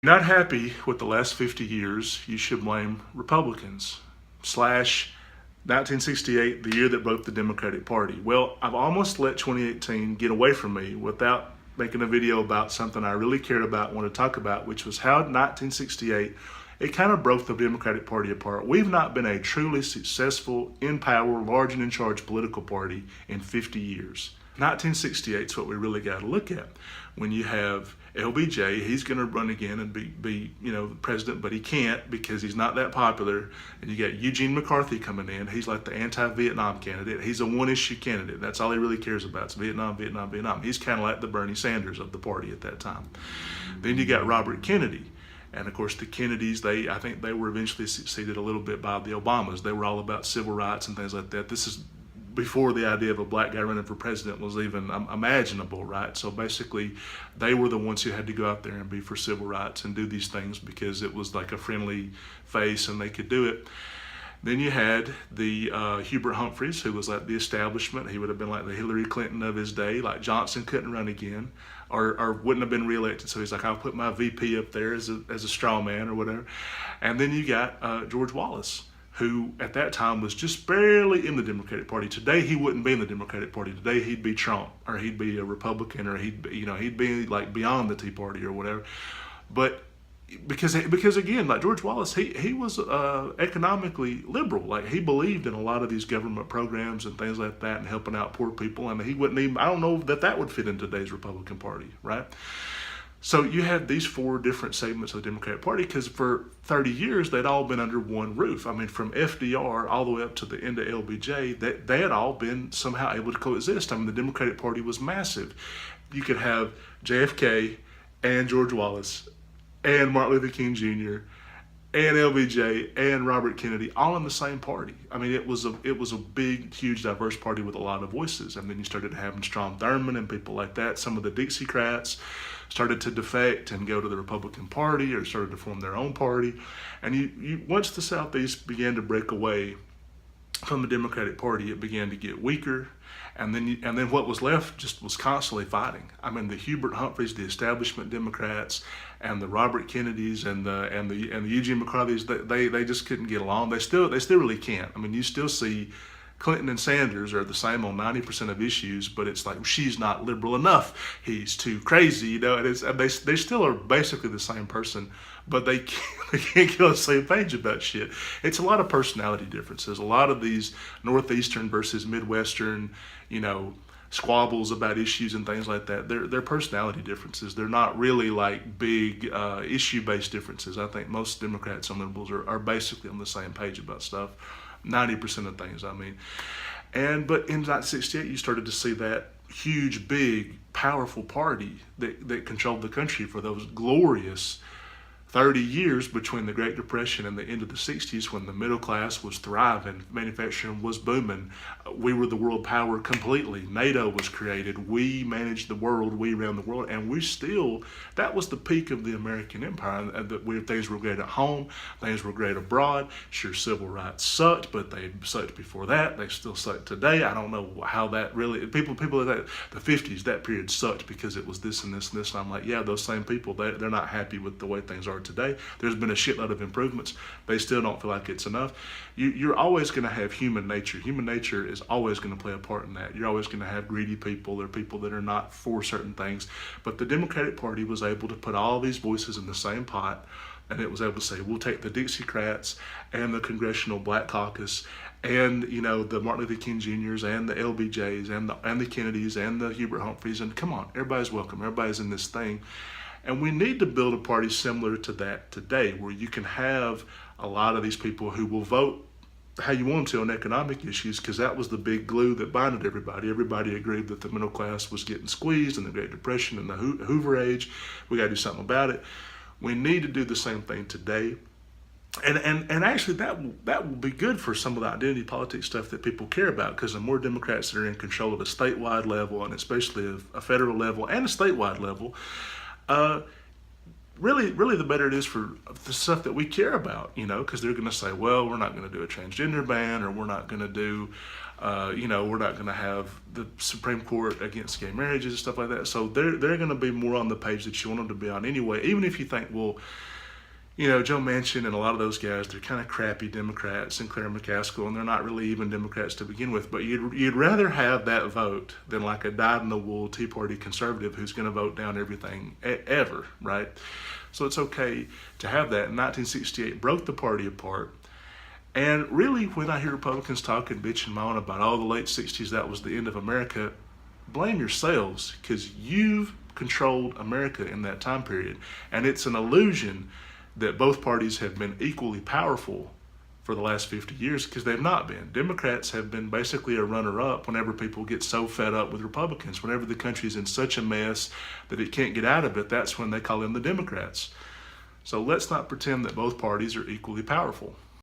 Not happy with the last 50 years, you should blame Republicans. Slash 1968, the year that broke the Democratic Party. Well, I've almost let 2018 get away from me without making a video about something I really cared about, wanted to talk about, which was how 1968, it kind of broke the Democratic Party apart. We've not been a truly successful, in power, large and in charge political party in 50 years. 1968 is what we really got to look at. When you have LBJ, he's going to run again and be the president, but he can't because he's not that popular. And you got Eugene McCarthy coming in. He's like the anti-Vietnam candidate. He's a one-issue candidate. That's all he really cares about. It's Vietnam, Vietnam, Vietnam. He's kind of like the Bernie Sanders of the party at that time. Then you got Robert Kennedy. And of course, the Kennedys, I think they were eventually succeeded a little bit by the Obamas. They were all about civil rights and things like that. This is before the idea of a black guy running for president was even imaginable, right? So basically, they were the ones who had to go out there and be for civil rights and do these things because it was like a friendly face and they could do it. Then you had the Hubert Humphreys, who was like the establishment. He would have been like the Hillary Clinton of his day. Like Johnson couldn't run again or wouldn't have been reelected. So he's like, I'll put my VP up there as a straw man or whatever. And then you got George Wallace, who at that time was just barely in the Democratic Party. Today he wouldn't be in the Democratic Party. Today he'd be Trump, or he'd be a Republican, or he'd be like beyond the Tea Party or whatever. But because again, like George Wallace, he was economically liberal. Like he believed in a lot of these government programs and things like that and helping out poor people. And he wouldn't even, I don't know that would fit in today's Republican Party, right? So you had these four different segments of the Democratic Party because for 30 years, they'd all been under one roof. I mean, from FDR all the way up to the end of LBJ, they had all been somehow able to coexist. I mean, the Democratic Party was massive. You could have JFK and George Wallace and Martin Luther King Jr. and LBJ and Robert Kennedy all in the same party. I mean, it was a big, huge, diverse party with a lot of voices. And then you started having Strom Thurmond and people like that. Some of the Dixiecrats started to defect and go to the Republican Party or started to form their own party. And you once the Southeast began to break away from the Democratic Party, it began to get weaker. And then what was left just was constantly fighting. I mean, the Hubert Humphreys, the establishment Democrats, and the Robert Kennedys and the Eugene McCarthys, they just couldn't get along. They still really can't. I mean, you still see Clinton and Sanders are the same on 90% of issues, but it's like, she's not liberal enough. He's too crazy, and they still are basically the same person, but they can't get on the same page about shit. It's a lot of personality differences. A lot of these Northeastern versus Midwestern, squabbles about issues and things like that. They're personality differences. They're not really like big issue-based differences. I think most Democrats and liberals are basically on the same page about stuff. 90% of things, I mean. But in 1968, you started to see that huge, big, powerful party that controlled the country for those glorious 30 years between the Great Depression and the end of the 60s, when the middle class was thriving, manufacturing was booming. We were the world power completely. NATO was created. We managed the world. We ran the world. And that was the peak of the American empire. And things were great at home. Things were great abroad. Sure, civil rights sucked, but they sucked before that. They still suck today. I don't know how that really, people that the 50s, that period sucked because it was this and this and this. And I'm like, yeah, those same people, they're not happy with the way things are today. There's been a shitload of improvements. They still don't feel like it's enough. You're always going to have human nature. Human nature is always going to play a part in that. You're always going to have greedy people or people that are not for certain things. But the Democratic Party was able to put all these voices in the same pot, and it was able to say, we'll take the Dixiecrats and the Congressional Black Caucus and the Martin Luther King Jr.'s and the LBJs and the Kennedys and the Hubert Humphreys, and come on, everybody's welcome. Everybody's in this thing. And we need to build a party similar to that today, where you can have a lot of these people who will vote how you want to on economic issues, because that was the big glue that binded everybody. Everybody agreed that the middle class was getting squeezed in the Great Depression and the Hoover Age. We got to do something about it. We need to do the same thing today. And actually that will be good for some of the identity politics stuff that people care about, because the more Democrats that are in control at a statewide level, and especially a federal level and a statewide level, really the better it is for the stuff that we care about, because they're going to say, well, we're not going to do a transgender ban, or we're not going to do, we're not going to have the Supreme Court against gay marriages and stuff like that. So they're going to be more on the page that you want them to be on anyway, even if you think, well, Joe Manchin and a lot of those guys, they're kind of crappy Democrats, and Claire McCaskill, and they're not really even Democrats to begin with. But you'd rather have that vote than like a dyed-in-the-wool Tea Party conservative who's going to vote down everything ever, right? So it's okay to have that. And 1968 broke the party apart. And really, when I hear Republicans talk and bitch and moan about, the late 60s, that was the end of America, blame yourselves, because you've controlled America in that time period. And it's an illusion that both parties have been equally powerful for the last 50 years, because they've not been. Democrats have been basically a runner-up whenever people get so fed up with Republicans. Whenever the country's in such a mess that it can't get out of it, that's when they call in the Democrats. So let's not pretend that both parties are equally powerful.